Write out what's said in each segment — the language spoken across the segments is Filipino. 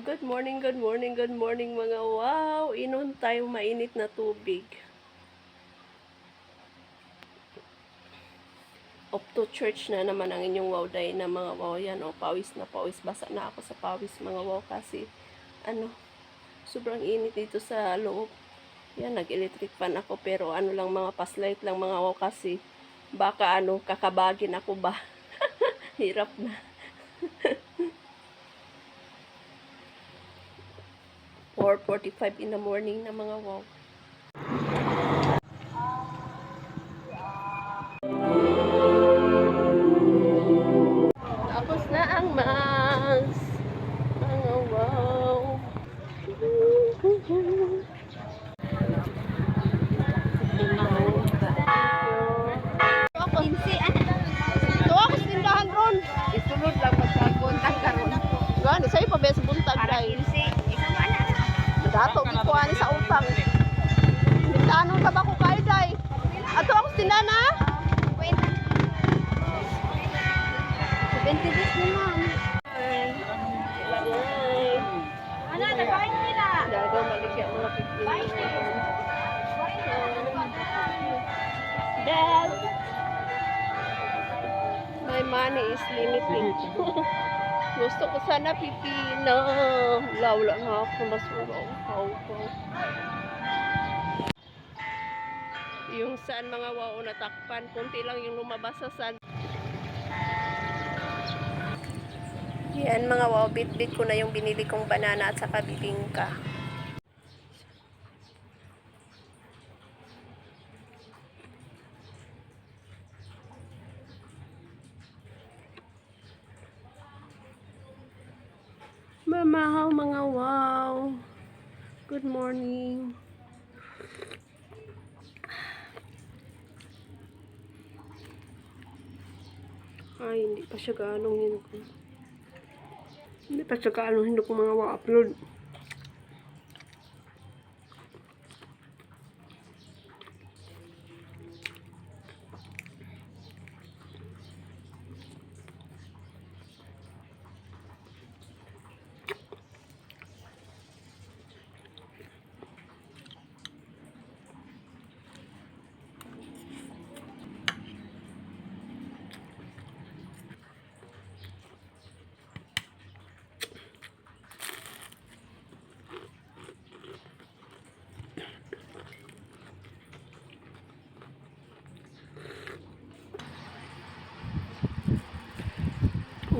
Good morning, good morning, good morning mga wow! Inom tayong mainit na tubig. Off to church na naman ang inyong wow day na mga wow. Yan o, pawis na pawis. Basa na ako sa pawis mga wow kasi sobrang init dito sa loob. Yan, nag-electric fan ako pero lang mga paslight lang mga wow kasi baka kakabagin ako ba. Hirap na. 4:45 in the morning na mga wow. Tapos na ang mass. Mga wow. So ako sa tindahan ron. Isulod lang magkakontak karon. Gani, sa'yo pa ba sa buntag Para guys? 15. Ikaw ana. Dato, gikuha ni sa utang. Tindahan ka ba ko kayo day? Ato ako sa tindahan ha? 20 days na ma'am. Hi. Ana, nakain nila. Dago, maligya mga 15 Dad! My money is limited. Gusto ko sana pipino. Lawla nga ako masurong. Yung saan mga wow natakpan. Kunti lang yung lumabas sa saan. Yan mga wow. Bit-bit ko na yung binili kong banana at saka bibingka. Mamahaw mga wow. Good morning. Ay, hindi pa siya gaanong hinug. Hindi pa siya gaanong hinug mga wow upload.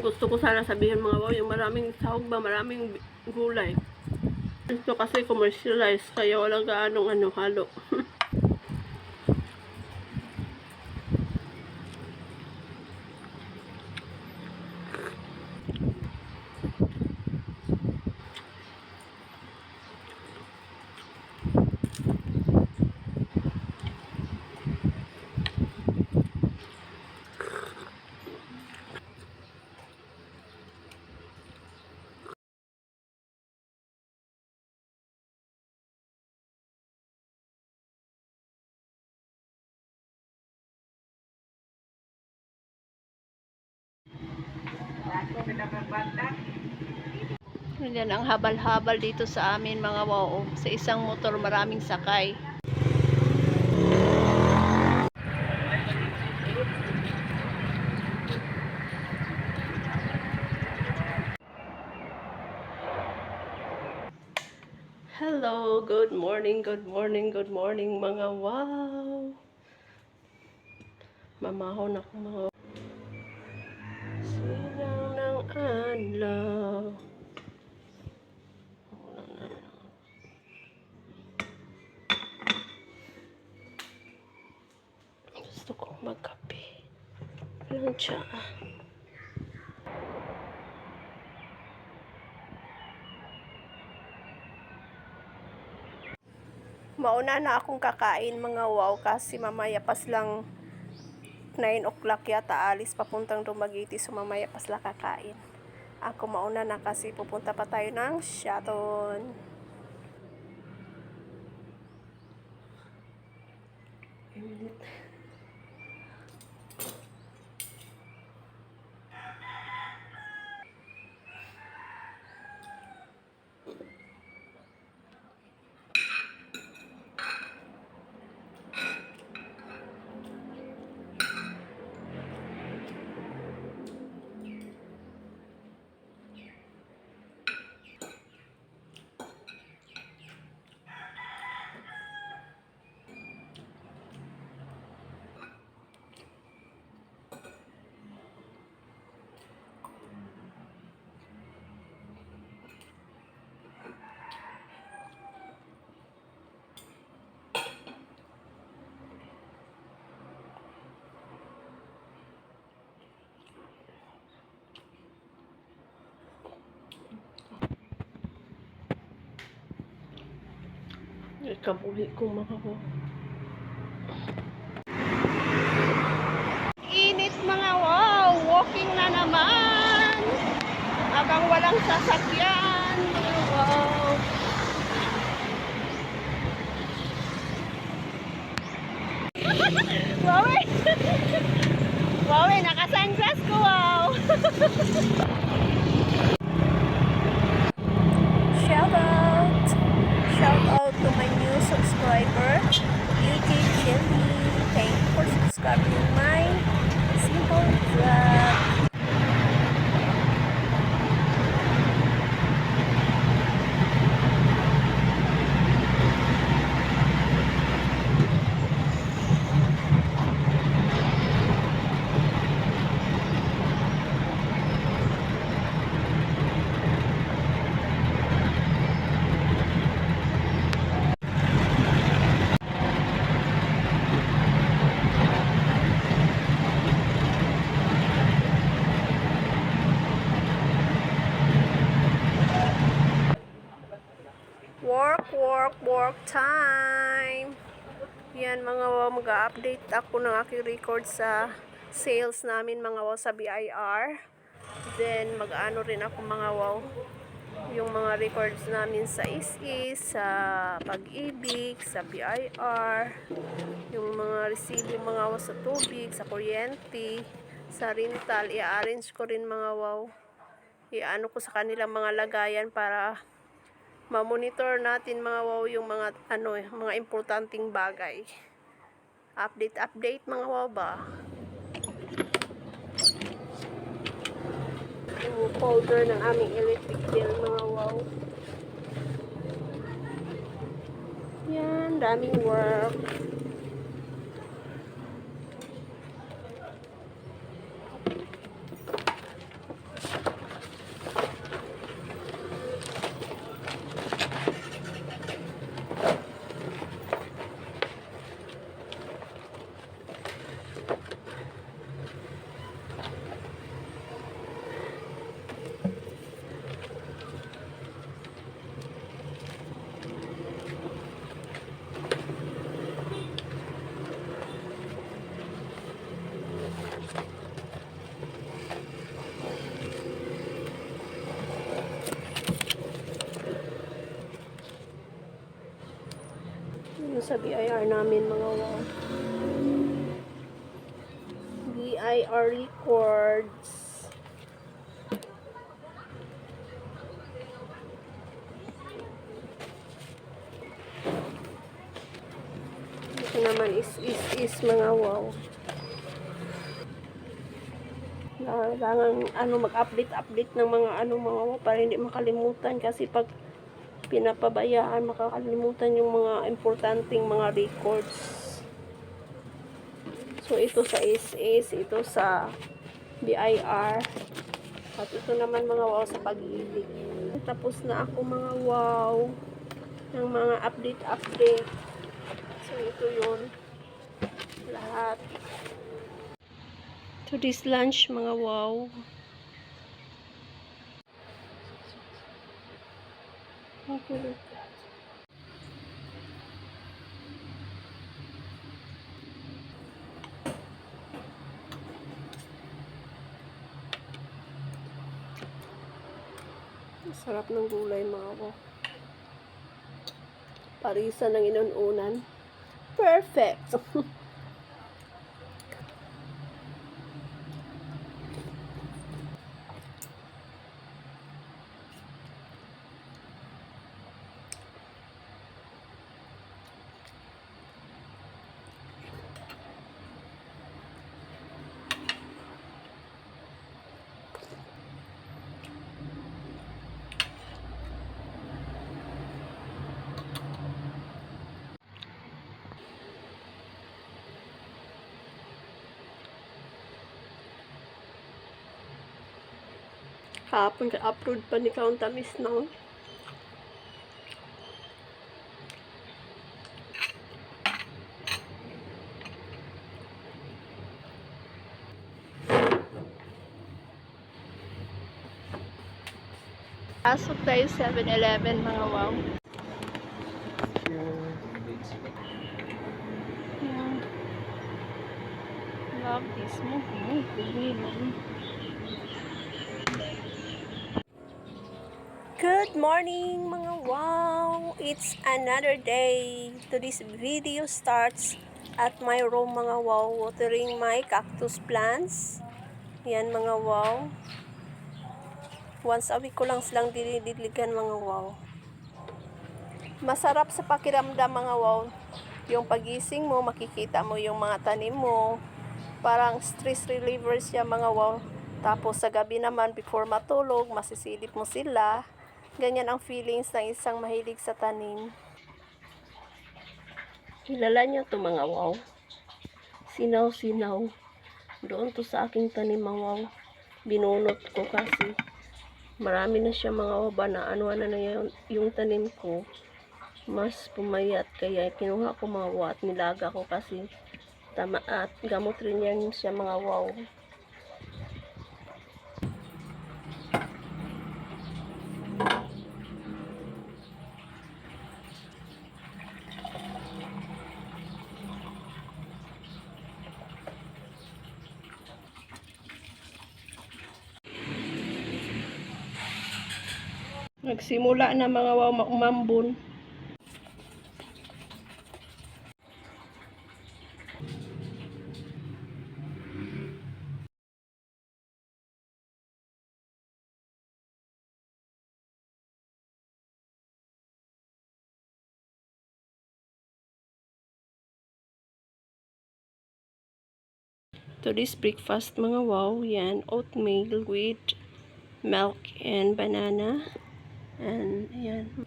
Gusto ko sana sabihin mga wow, yung maraming sahog ba, maraming gulay. Ito kasi commercialized, kaya walang gaanong halo. Yan ang habal-habal dito sa amin mga wow. Sa isang motor maraming sakay. Hello, good morning, good morning, good morning mga wow. Mamahon ako mga sinaw ng adlaw. Gusto kong magkape. Walang tsa. Mauna na akong kakain mga wow kasi mamaya pas lang 9 o'clock yata alis papuntang Dumaguete, so mamaya pas lang kakain. Ako mauna na kasi pupunta pa tayo ng Shaton. Kabuhi ko mga wow. Init mga wow! Walking na naman! Habang walang sasakyan. Wow! Wawi! Wawi, naka-sunglass ko, wow! Shout out! Shout out to my new subscriber, Beauty Jelly. Thank you for subscribing my simple vlog. Work time. Yan mga wow, mag-update ako ng aking record sa sales namin mga wow sa BIR. Then mag-ano rin ako mga wow yung mga records namin sa ISIS, sa Pag-ibig, sa BIR, yung mga resibo mga wow sa tubig, sa kuryente, sa rental. I-arrange ko rin mga wow. I-ano ko sa kanilang mga lagayan para ma-monitor natin mga wow yung mga mga importanteng bagay. Update mga wow ba? Yung folder ng aming electric bill mga wow. Yan, daming work. Sa BIR namin mga wow. BIR records. Ito naman is mga wow. Kailangan mag-update ng mga mga wow para hindi makalimutan kasi pag pinapabayaan, makakalimutan yung mga importanteng mga records. So, ito sa SS, ito sa BIR, at ito naman mga wow sa Pag-ibig. Tapos na ako mga wow ng mga update. So, ito yun. Lahat. To this lunch mga wow. Okay. Sarap ng gulay mga ko. Parisa ng inuunan. Perfect! Hapon ka-upload pa ni Count Tamis no? Pasok tayo 7-Eleven mga wow. Yan. Love this movie. Good morning mga wow! It's another day. Today's video starts at my room mga wow, watering my cactus plants. Yan mga wow. Once a week ko lang silang dinidiligan mga wow. Masarap sa pakiramdam mga wow. Yung pagising mo, makikita mo yung mga tanim mo. Parang stress reliever siya mga wow. Tapos sa gabi naman, before matulog, masisilip mo sila. Ganyan ang feelings ng isang mahilig sa tanim. Kilala niyo to mga wow. Sinaw-sinaw. Doon to sa aking tanim mga wow. Binunot ko kasi marami na siya mga wow ba na ano na yung tanim ko. Mas pumayat kaya kinuha ko mga wow at nilaga ko kasi tama at gamot rin yan siya mga wow. Nagsimula na mga wow umambon. Today's breakfast mga wow, yan, oatmeal with milk and banana. And yan.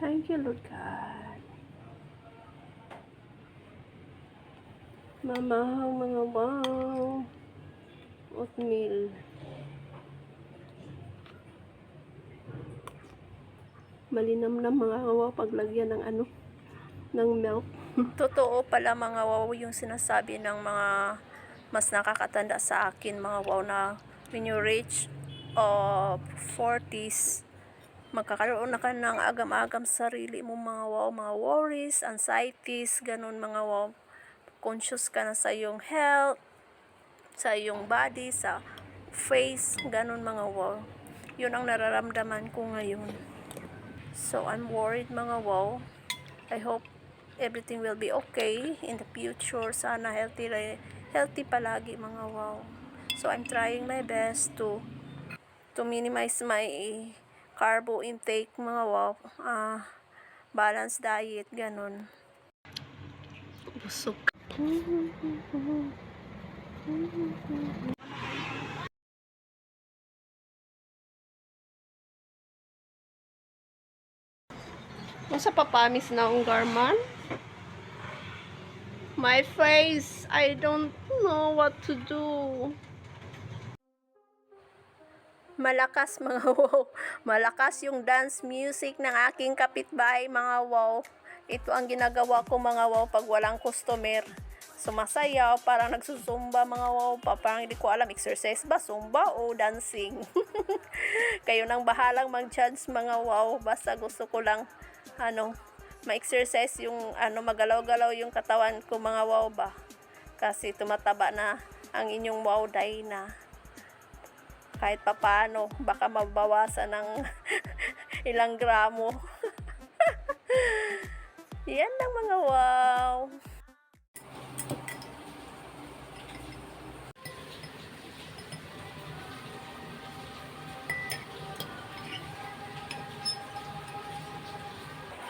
Thank you Lord God. Mamahang mga wow. Oatmeal. Malinam na mga wow paglagyan ng ano, ng milk. Totoo pala mga wow yung sinasabi ng mga mas nakakatanda sa akin mga wow na when you reach 40s, magkakaroon na ka ng agam-agam sarili mo mga wow, mga worries, anxieties, ganun mga wow. Conscious ka na sa iyong health, sa iyong body, sa face, ganun mga wow. Yun ang nararamdaman ko ngayon. So I'm worried mga wow. I hope everything will be okay in the future. Sana healthy palagi mga wow. So I'm trying my best to minimize my carbo intake mga wow. Balanced diet ganun. Busog. Masa papamis na ang garman? My face, I don't know what to do. Malakas mga wow. Malakas yung dance music ng aking kapitbahay mga wow. Ito ang ginagawa ko mga wow pag walang customer. Sumasayaw, parang nagsusumba mga wow pa. Parang hindi ko alam, exercise ba, zumba o dancing. Kayo nang bahalang mag-judge mga wow. Basta gusto ko lang ma-exercise yung magalaw-galaw yung katawan ko mga wow ba. Kasi tumataba na ang inyong wow day na. Kahit papaano, baka mabawasan ng ilang gramo. Yan lang mga wow.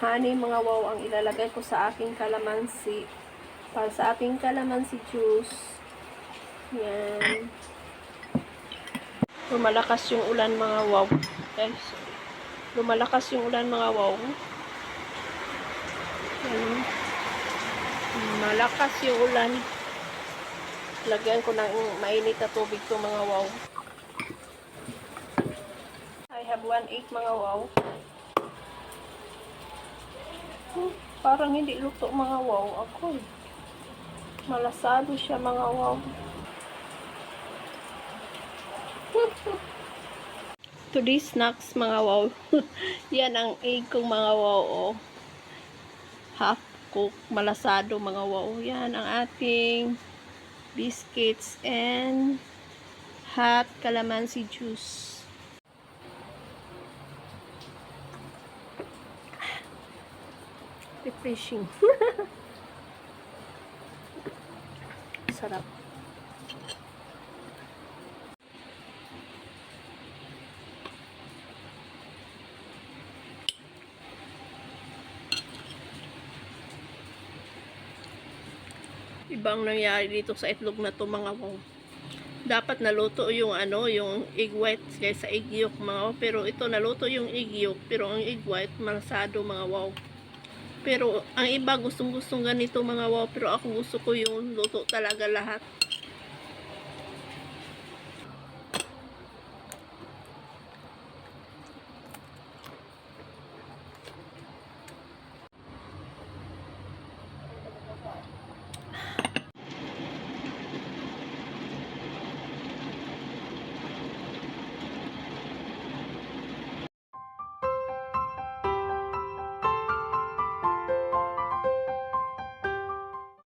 Honey mga wow ang ilalagay ko sa aking kalamansi. Para sa aking kalamansi juice. Yan. Lumalakas yung ulan mga wow. Guys. Lumalakas yung ulan mga wow. Yan. Malakas yung ulan. Lagyan ko ng mainit na tubig to mga wow. I have 1 egg mga wow. Parang hindi luto mga wow ako. Malasado siya mga wow. Today's snacks mga wow. Yan ang egg kong mga wow. Oh. half cook malasado mga wow. Yan ang ating biscuits and hot calamansi juice. Refreshing. Sarap. Ibang nangyari dito sa itlog na to mga wow. Dapat naluto yung yung egg white kaysa egg yolk mga wow. Pero ito naluto yung egg yolk pero ang egg white malasado mga wow. Pero ang iba gustong ganito mga wow, pero ako gusto ko yung luto talaga lahat.